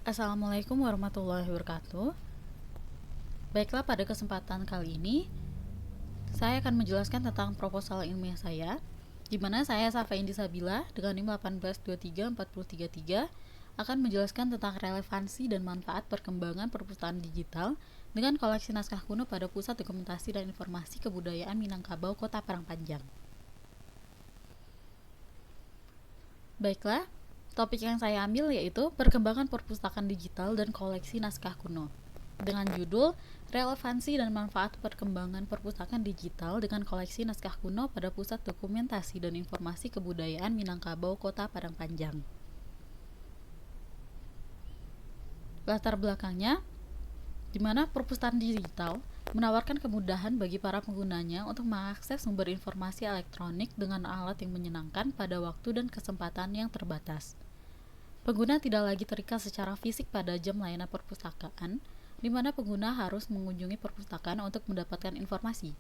Assalamualaikum warahmatullahi wabarakatuh. Baiklah, pada kesempatan kali ini saya akan menjelaskan tentang proposal ilmiah saya, di mana saya Safa Indisabila dengan NIM 1823433 akan menjelaskan tentang relevansi dan manfaat perkembangan perpustakaan digital dengan koleksi naskah kuno pada Pusat Dokumentasi dan Informasi Kebudayaan Minangkabau, Kota Parangpanjang. Baiklah, topik yang saya ambil yaitu perkembangan perpustakaan digital dan koleksi naskah kuno dengan judul Relevansi dan Manfaat Perkembangan Perpustakaan Digital dengan Koleksi Naskah Kuno pada Pusat Dokumentasi dan Informasi Kebudayaan Minangkabau, Kota Parangpanjang. Latar belakangnya, di mana perpustakaan digital menawarkan kemudahan bagi para penggunanya untuk mengakses sumber informasi elektronik dengan alat yang menyenangkan pada waktu dan kesempatan yang terbatas. Pengguna tidak lagi terikat secara fisik pada jam layanan perpustakaan, di mana pengguna harus mengunjungi perpustakaan untuk mendapatkan informasi.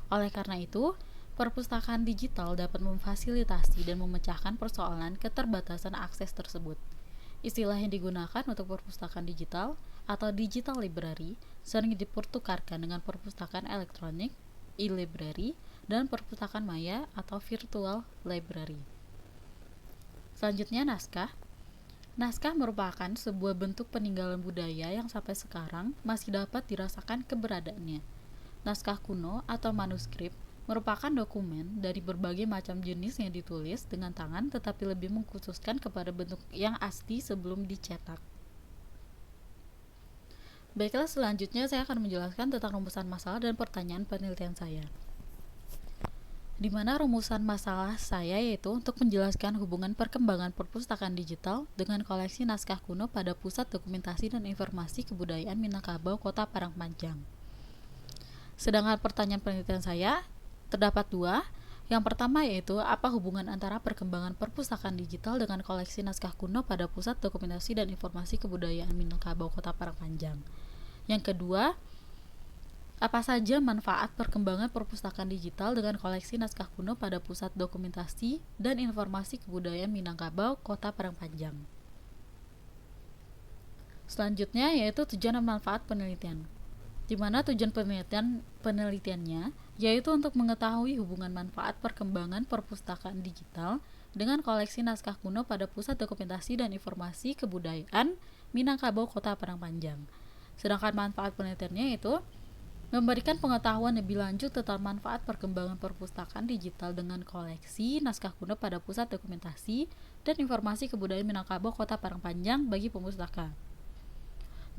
Oleh karena itu, perpustakaan digital dapat memfasilitasi dan memecahkan persoalan keterbatasan akses tersebut. Istilah yang digunakan untuk perpustakaan digital atau digital library sering dipertukarkan dengan perpustakaan elektronik, e-library, dan perpustakaan maya atau virtual library. Selanjutnya, naskah. Naskah merupakan sebuah bentuk peninggalan budaya yang sampai sekarang masih dapat dirasakan keberadaannya. Naskah kuno atau manuskrip merupakan dokumen dari berbagai macam jenis yang ditulis dengan tangan tetapi lebih mengkhususkan kepada bentuk yang asli sebelum dicetak. Baiklah, selanjutnya saya akan menjelaskan tentang rumusan masalah dan pertanyaan penelitian saya. Di mana rumusan masalah saya yaitu untuk menjelaskan hubungan perkembangan perpustakaan digital dengan koleksi naskah kuno pada Pusat Dokumentasi dan Informasi Kebudayaan Minangkabau, Kota Parangpanjang. Sedangkan pertanyaan penelitian saya terdapat dua. Yang pertama yaitu apa hubungan antara perkembangan perpustakaan digital dengan koleksi naskah kuno pada Pusat Dokumentasi dan Informasi Kebudayaan Minangkabau, Kota Parangpanjang. Yang kedua, apa saja manfaat perkembangan perpustakaan digital dengan koleksi naskah kuno pada Pusat Dokumentasi dan Informasi Kebudayaan Minangkabau, Kota Parangpanjang. Selanjutnya yaitu tujuan dan manfaat penelitian, di mana tujuan penelitiannya yaitu untuk mengetahui hubungan manfaat perkembangan perpustakaan digital dengan koleksi naskah kuno pada Pusat Dokumentasi dan Informasi Kebudayaan Minangkabau, Kota Parangpanjang. Sedangkan manfaat penelitiannya yaitu memberikan pengetahuan lebih lanjut tentang manfaat perkembangan perpustakaan digital dengan koleksi naskah kuno pada Pusat Dokumentasi dan Informasi Kebudayaan Minangkabau, Kota Parangpanjang bagi pemustaka.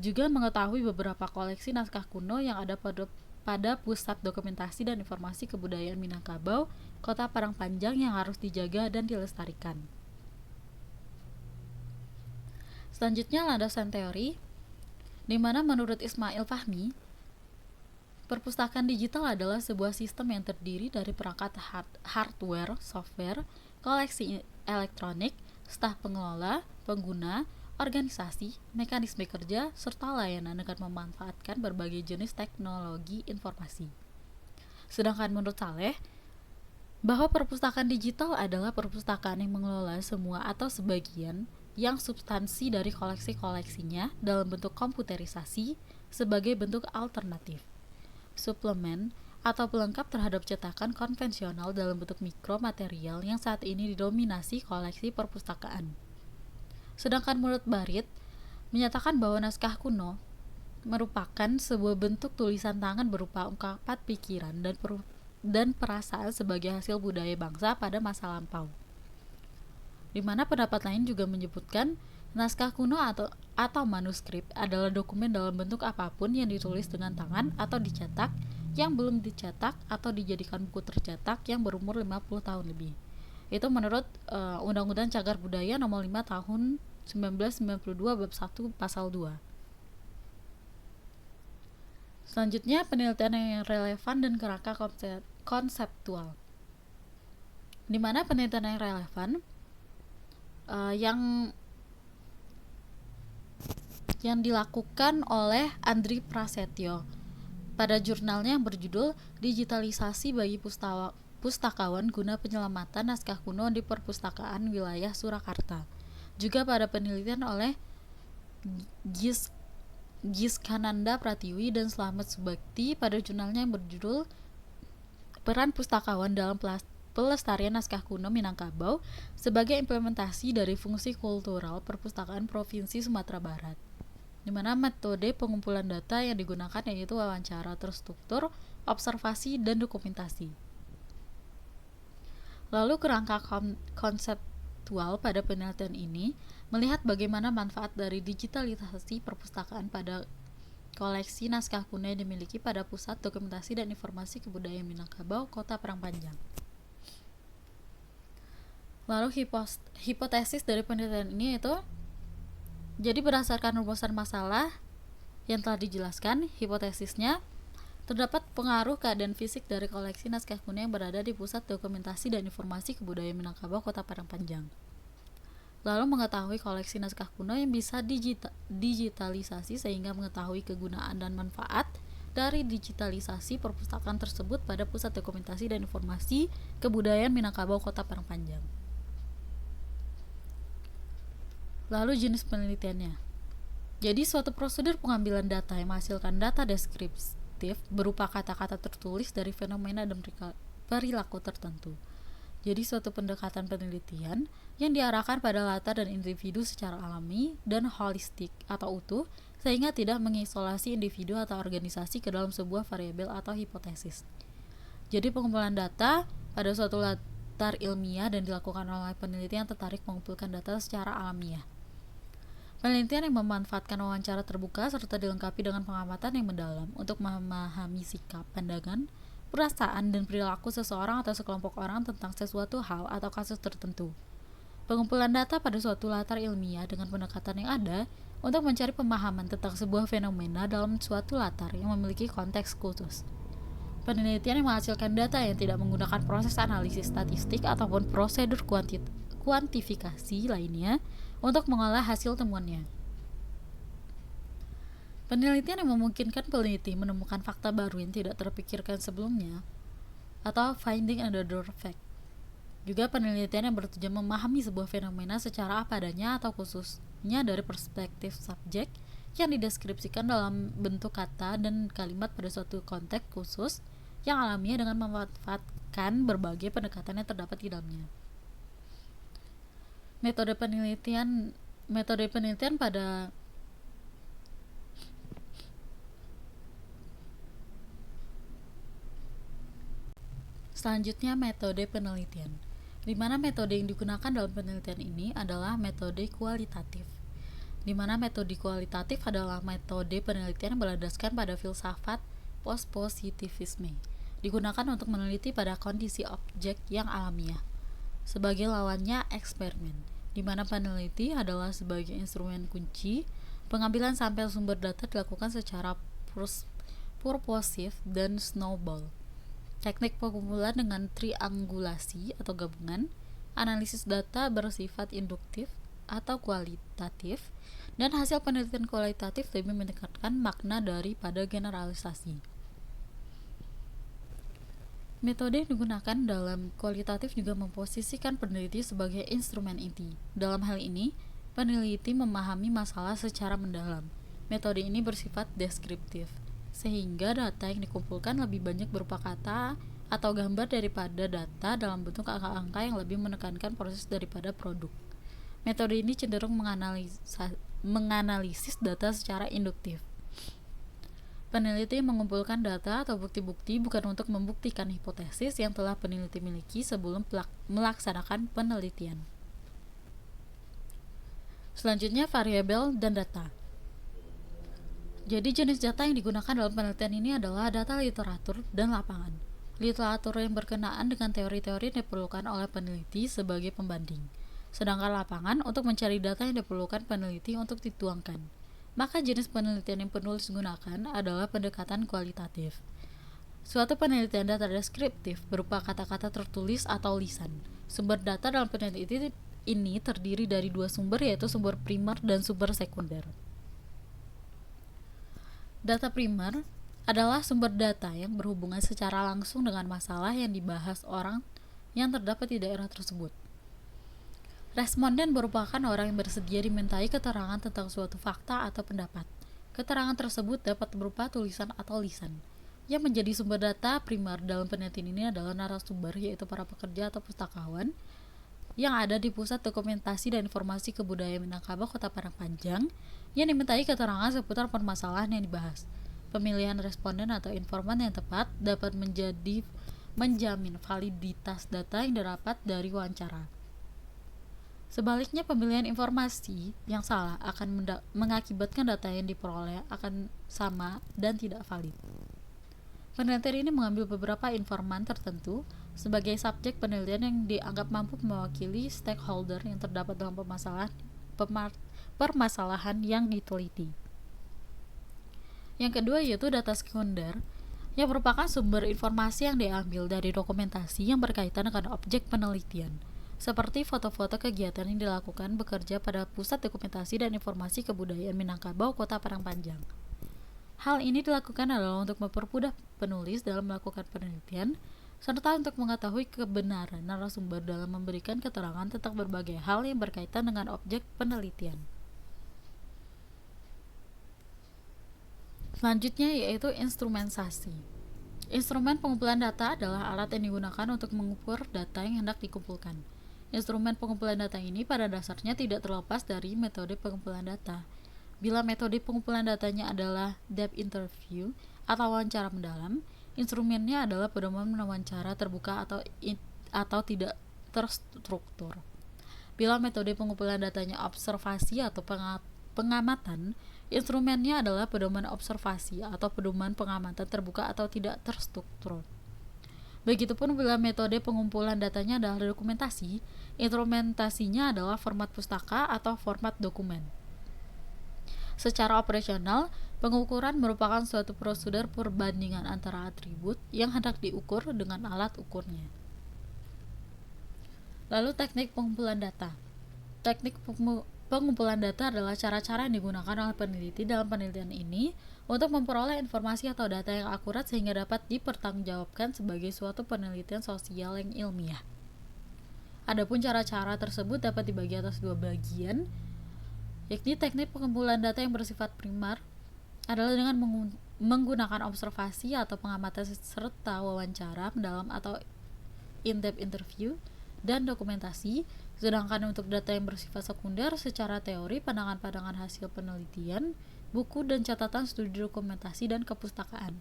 Juga mengetahui beberapa koleksi naskah kuno yang ada pada Pusat Dokumentasi dan Informasi Kebudayaan Minangkabau, Kota Parangpanjang yang harus dijaga dan dilestarikan. Selanjutnya, landasan teori, di mana menurut Ismail Fahmi, perpustakaan digital adalah sebuah sistem yang terdiri dari perangkat hardware, software, koleksi elektronik, staf pengelola, pengguna, organisasi, mekanisme kerja, serta layanan dengan memanfaatkan berbagai jenis teknologi informasi. Sedangkan menurut Saleh, bahwa perpustakaan digital adalah perpustakaan yang mengelola semua atau sebagian yang substansi dari koleksi-koleksinya dalam bentuk komputerisasi sebagai bentuk alternatif, suplemen, atau pelengkap terhadap cetakan konvensional dalam bentuk mikromaterial yang saat ini didominasi koleksi perpustakaan. Sedangkan menurut Barit, menyatakan bahwa naskah kuno merupakan sebuah bentuk tulisan tangan berupa ungkapan pikiran dan perasaan sebagai hasil budaya bangsa pada masa lampau. Di mana pendapat lain juga menyebutkan naskah kuno atau manuskrip adalah dokumen dalam bentuk apapun yang ditulis dengan tangan atau dicetak, yang belum dicetak atau dijadikan buku tercetak yang berumur 50 tahun lebih. Itu menurut Undang-Undang Cagar Budaya Nomor 5 Tahun 1992 Bab 1 Pasal 2. Selanjutnya, penelitian yang relevan dan kerangka konseptual. Di mana penelitian yang relevan yang dilakukan oleh Andri Prasetyo pada jurnalnya yang berjudul Digitalisasi bagi Pustakawan guna penyelamatan naskah kuno di perpustakaan wilayah Surakarta. Juga pada penelitian oleh Giskananda Pratiwi dan Slamet Subakti pada jurnalnya yang berjudul Peran Pustakawan dalam Pelestarian Naskah Kuno Minangkabau sebagai implementasi dari fungsi kultural perpustakaan Provinsi Sumatera Barat, di mana metode pengumpulan data yang digunakan yaitu wawancara terstruktur, observasi, dan dokumentasi. Lalu kerangka konseptual pada penelitian ini melihat bagaimana manfaat dari digitalisasi perpustakaan pada koleksi naskah kuno yang dimiliki pada Pusat Dokumentasi dan Informasi Kebudayaan Minangkabau, Kota Parangpanjang. Lalu hipotesis dari penelitian ini yaitu, jadi berdasarkan rumusan masalah yang telah dijelaskan, hipotesisnya terdapat pengaruh keadaan fisik dari koleksi naskah kuno yang berada di Pusat Dokumentasi dan Informasi Kebudayaan Minangkabau, Kota Parangpanjang. Lalu mengetahui koleksi naskah kuno yang bisa digitalisasi sehingga mengetahui kegunaan dan manfaat dari digitalisasi perpustakaan tersebut pada Pusat Dokumentasi dan Informasi Kebudayaan Minangkabau, Kota Parangpanjang. Lalu jenis penelitiannya. Jadi suatu prosedur pengambilan data yang menghasilkan data deskripsi berupa kata-kata tertulis dari fenomena dan perilaku tertentu. Jadi suatu pendekatan penelitian yang diarahkan pada latar dan individu secara alami dan holistik atau utuh, sehingga tidak mengisolasi individu atau organisasi ke dalam sebuah variabel atau hipotesis. Jadi pengumpulan data pada suatu latar ilmiah dan dilakukan oleh peneliti yang tertarik mengumpulkan data secara alamiah. Penelitian yang memanfaatkan wawancara terbuka serta dilengkapi dengan pengamatan yang mendalam untuk memahami sikap, pandangan, perasaan, dan perilaku seseorang atau sekelompok orang tentang sesuatu hal atau kasus tertentu. Pengumpulan data pada suatu latar ilmiah dengan pendekatan yang ada untuk mencari pemahaman tentang sebuah fenomena dalam suatu latar yang memiliki konteks khusus. Penelitian yang menghasilkan data yang tidak menggunakan proses analisis statistik ataupun prosedur kuantifikasi lainnya untuk mengolah hasil temuannya. Penelitian yang memungkinkan peneliti menemukan fakta baru yang tidak terpikirkan sebelumnya atau finding another fact. Juga penelitian yang bertujuan memahami sebuah fenomena secara apa adanya atau khususnya dari perspektif subjek yang dideskripsikan dalam bentuk kata dan kalimat pada suatu konteks khusus yang alamiah dengan memanfaatkan berbagai pendekatan yang terdapat di dalamnya. Metode penelitian pada selanjutnya metode penelitian, di mana metode yang digunakan dalam penelitian ini adalah metode kualitatif, di mana metode kualitatif adalah metode penelitian yang berlandaskan pada filsafat post-positivisme, digunakan untuk meneliti pada kondisi objek yang alamiah. Sebagai lawannya eksperimen, di mana peneliti adalah sebagai instrumen kunci. Pengambilan sampel sumber data dilakukan secara purposif dan snowball. Teknik pengumpulan dengan triangulasi atau gabungan, analisis data bersifat induktif atau kualitatif, dan hasil penelitian kualitatif lebih mendekatkan makna daripada generalisasi. Metode yang digunakan dalam kualitatif juga memposisikan peneliti sebagai instrumen inti. Dalam hal ini, peneliti memahami masalah secara mendalam. Metode ini bersifat deskriptif, sehingga data yang dikumpulkan lebih banyak berupa kata atau gambar daripada data dalam bentuk angka-angka yang lebih menekankan proses daripada produk. Metode ini cenderung menganalisis data secara induktif. Peneliti mengumpulkan data atau bukti-bukti bukan untuk membuktikan hipotesis yang telah peneliti miliki sebelum melaksanakan penelitian. Selanjutnya, variabel dan data. Jadi jenis data yang digunakan dalam penelitian ini adalah data literatur dan lapangan. Literatur yang berkenaan dengan teori-teori yang diperlukan oleh peneliti sebagai pembanding, sedangkan lapangan untuk mencari data yang diperlukan peneliti untuk dituangkan. Maka jenis penelitian yang penulis gunakan adalah pendekatan kualitatif. Suatu penelitian data deskriptif berupa kata-kata tertulis atau lisan. Sumber data dalam penelitian ini terdiri dari dua sumber, yaitu sumber primer dan sumber sekunder. Data primer adalah sumber data yang berhubungan secara langsung dengan masalah yang dibahas orang yang terdapat di daerah tersebut. Responden merupakan orang yang bersedia dimintai keterangan tentang suatu fakta atau pendapat. Keterangan tersebut dapat berupa tulisan atau lisan. Yang menjadi sumber data primer dalam penelitian ini adalah narasumber, yaitu para pekerja atau pustakawan yang ada di Pusat Dokumentasi dan Informasi Kebudayaan Minangkabau, Kota Padang Panjang, yang dimintai keterangan seputar permasalahan yang dibahas. Pemilihan responden atau informan yang tepat dapat menjamin validitas data yang didapat dari wawancara. Sebaliknya, pemilihan informasi yang salah akan mengakibatkan data yang diperoleh akan sama dan tidak valid. Penelitian ini mengambil beberapa informan tertentu sebagai subjek penelitian yang dianggap mampu mewakili stakeholder yang terdapat dalam permasalahan yang diteliti. Yang kedua yaitu data sekunder, yang merupakan sumber informasi yang diambil dari dokumentasi yang berkaitan dengan objek penelitian, seperti foto-foto kegiatan yang dilakukan bekerja pada Pusat Dokumentasi dan Informasi Kebudayaan Minangkabau, Kota Padang Panjang. Hal ini dilakukan adalah untuk mempermudah penulis dalam melakukan penelitian, serta untuk mengetahui kebenaran narasumber dalam memberikan keterangan tentang berbagai hal yang berkaitan dengan objek penelitian. Selanjutnya yaitu instrumentasi. Instrumen pengumpulan data adalah alat yang digunakan untuk mengukur data yang hendak dikumpulkan. Instrumen pengumpulan data ini pada dasarnya tidak terlepas dari metode pengumpulan data. Bila metode pengumpulan datanya adalah depth interview atau wawancara mendalam, instrumennya adalah pedoman wawancara terbuka atau tidak terstruktur. Bila metode pengumpulan datanya observasi atau pengamatan, instrumennya adalah pedoman observasi atau pedoman pengamatan terbuka atau tidak terstruktur. Begitupun bila metode pengumpulan datanya adalah dokumentasi, instrumentasinya adalah format pustaka atau format dokumen. Secara operasional, pengukuran merupakan suatu prosedur perbandingan antara atribut yang hendak diukur dengan alat ukurnya. Lalu teknik pengumpulan data. Teknik pengumpulan data adalah cara-cara yang digunakan oleh peneliti dalam penelitian ini untuk memperoleh informasi atau data yang akurat sehingga dapat dipertanggungjawabkan sebagai suatu penelitian sosial yang ilmiah. Adapun cara-cara tersebut dapat dibagi atas dua bagian, yakni teknik pengumpulan data yang bersifat primer adalah dengan menggunakan observasi atau pengamatan serta wawancara mendalam atau in-depth interview dan dokumentasi, sedangkan untuk data yang bersifat sekunder secara teori, pandangan-pandangan hasil penelitian, buku dan catatan studi dokumentasi dan kepustakaan.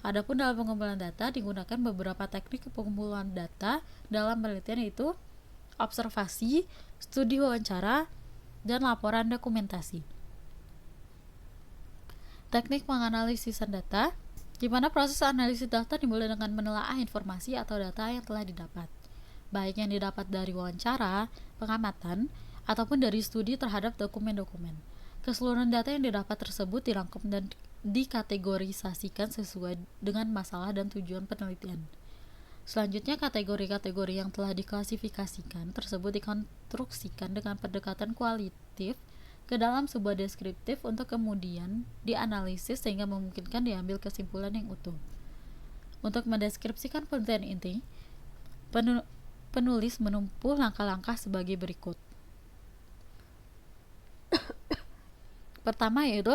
Adapun dalam pengumpulan data digunakan beberapa teknik pengumpulan data dalam penelitian, yaitu observasi, studi wawancara, dan laporan dokumentasi. Teknik penganalisisan data, di mana proses analisis data dimulai dengan menelaah informasi atau data yang telah didapat, baik yang didapat dari wawancara, pengamatan, ataupun dari studi terhadap dokumen-dokumen. Keseluruhan data yang didapat tersebut dirangkum dan dikategorisasikan sesuai dengan masalah dan tujuan penelitian. Selanjutnya, kategori-kategori yang telah diklasifikasikan tersebut dikonstruksikan dengan pendekatan kualitatif ke dalam sebuah deskriptif untuk kemudian dianalisis sehingga memungkinkan diambil kesimpulan yang utuh. Untuk mendeskripsikan penelitian inti, penulis menempuh langkah-langkah sebagai berikut. Pertama yaitu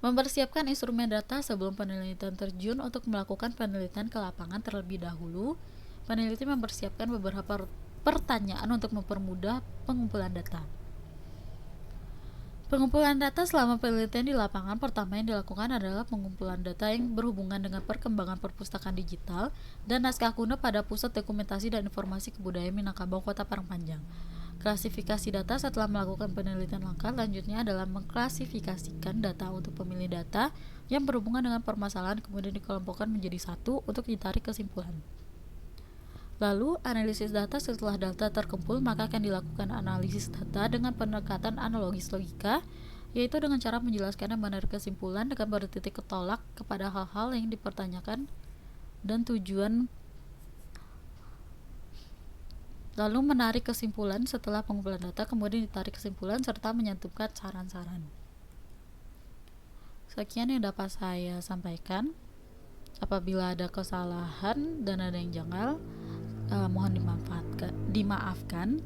mempersiapkan instrumen data sebelum penelitian terjun. Untuk melakukan penelitian ke lapangan terlebih dahulu, peneliti mempersiapkan beberapa pertanyaan untuk mempermudah pengumpulan data. Pengumpulan data selama penelitian di lapangan pertama yang dilakukan adalah pengumpulan data yang berhubungan dengan perkembangan perpustakaan digital dan naskah kuno pada Pusat Dokumentasi dan Informasi Kebudayaan Minangkabau, Kota Padang Panjang. Klasifikasi data setelah melakukan penelitian langkah lanjutnya adalah mengklasifikasikan data untuk pemilih data yang berhubungan dengan permasalahan, kemudian dikelompokkan menjadi satu untuk ditarik kesimpulan. Lalu, analisis data. Setelah data terkumpul, maka akan dilakukan analisis data dengan pendekatan analogis logika, yaitu dengan cara menjelaskan dan menarik kesimpulan dengan bertitik tolak kepada hal-hal yang dipertanyakan dan tujuan. Lalu menarik kesimpulan setelah pengumpulan data, kemudian ditarik kesimpulan serta menyantumkan saran-saran. Sekian yang dapat saya sampaikan. Apabila ada kesalahan dan ada yang janggal, mohon dimaafkan.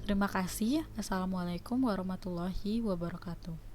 Terima kasih. Assalamualaikum warahmatullahi wabarakatuh.